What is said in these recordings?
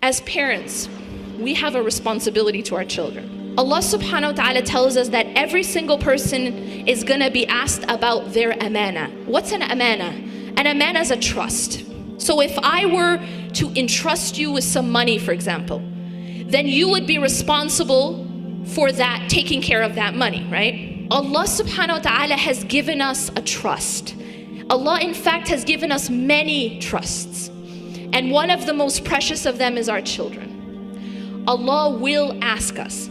As parents, we have a responsibility to our children. Allah subhanahu wa ta'ala tells us that every single person is gonna be asked about their amana. What's an amana? An amana is a trust. So if I were to entrust you with some money, for example, then you would be responsible for that, taking care of that money, right? Allah subhanahu wa ta'ala has given us a trust. Allah in fact has given us many trusts. And one of the most precious of them is our children. Allah will ask us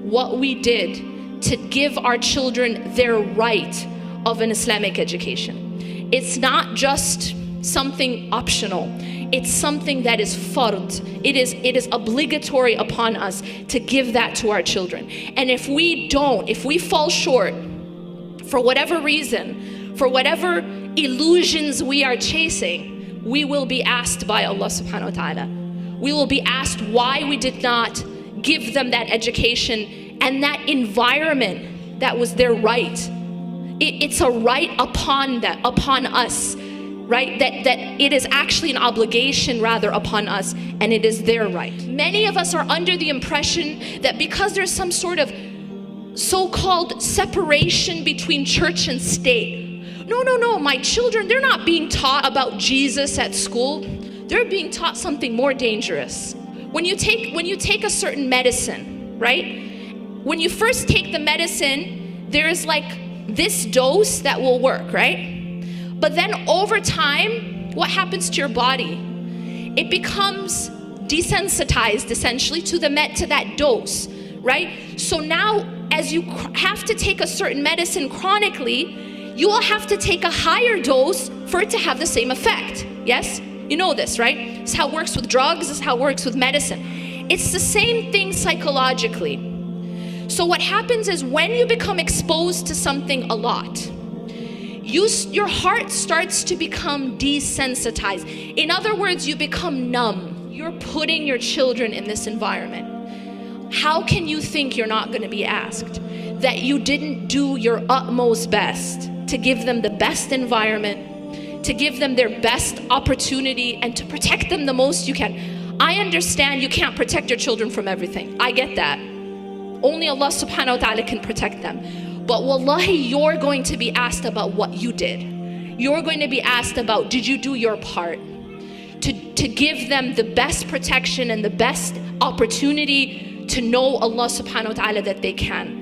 what we did to give our children their right of an Islamic education. It's not just something optional. It's something that is fard. It is obligatory upon us to give that to our children. And if we don't, if we fall short, for whatever reason, for whatever illusions we are chasing, we will be asked by Allah subhanahu wa ta'ala. We will be asked why we did not give them that education and that environment that was their right. It's a right upon us, right? That it is actually an obligation rather upon us, and it is their right. Many of us are under the impression that because there's some sort of so-called separation between church and state. No, my children, they're not being taught about Jesus at school. They're being taught something more dangerous. When you take a certain medicine, right? When you first take the medicine, there's like this dose that will work, right? But then over time, what happens to your body? It becomes desensitized essentially to that dose, right? So now as you have to take a certain medicine chronically, you will have to take a higher dose for it to have the same effect. Yes? You know this, right? It's how it works with drugs, it's how it works with medicine. It's the same thing psychologically. So what happens is when you become exposed to something a lot, your heart starts to become desensitized. In other words, you become numb. You're putting your children in this environment. How can you think you're not going to be asked? That you didn't do your utmost best to give them the best environment, to give them their best opportunity, and to protect them the most you can. I understand you can't protect your children from everything. I get that. Only Allah subhanahu wa ta'ala can protect them. But wallahi, you're going to be asked about what you did. You're going to be asked about, did you do your part to give them the best protection and the best opportunity to know Allah subhanahu wa ta'ala that they can.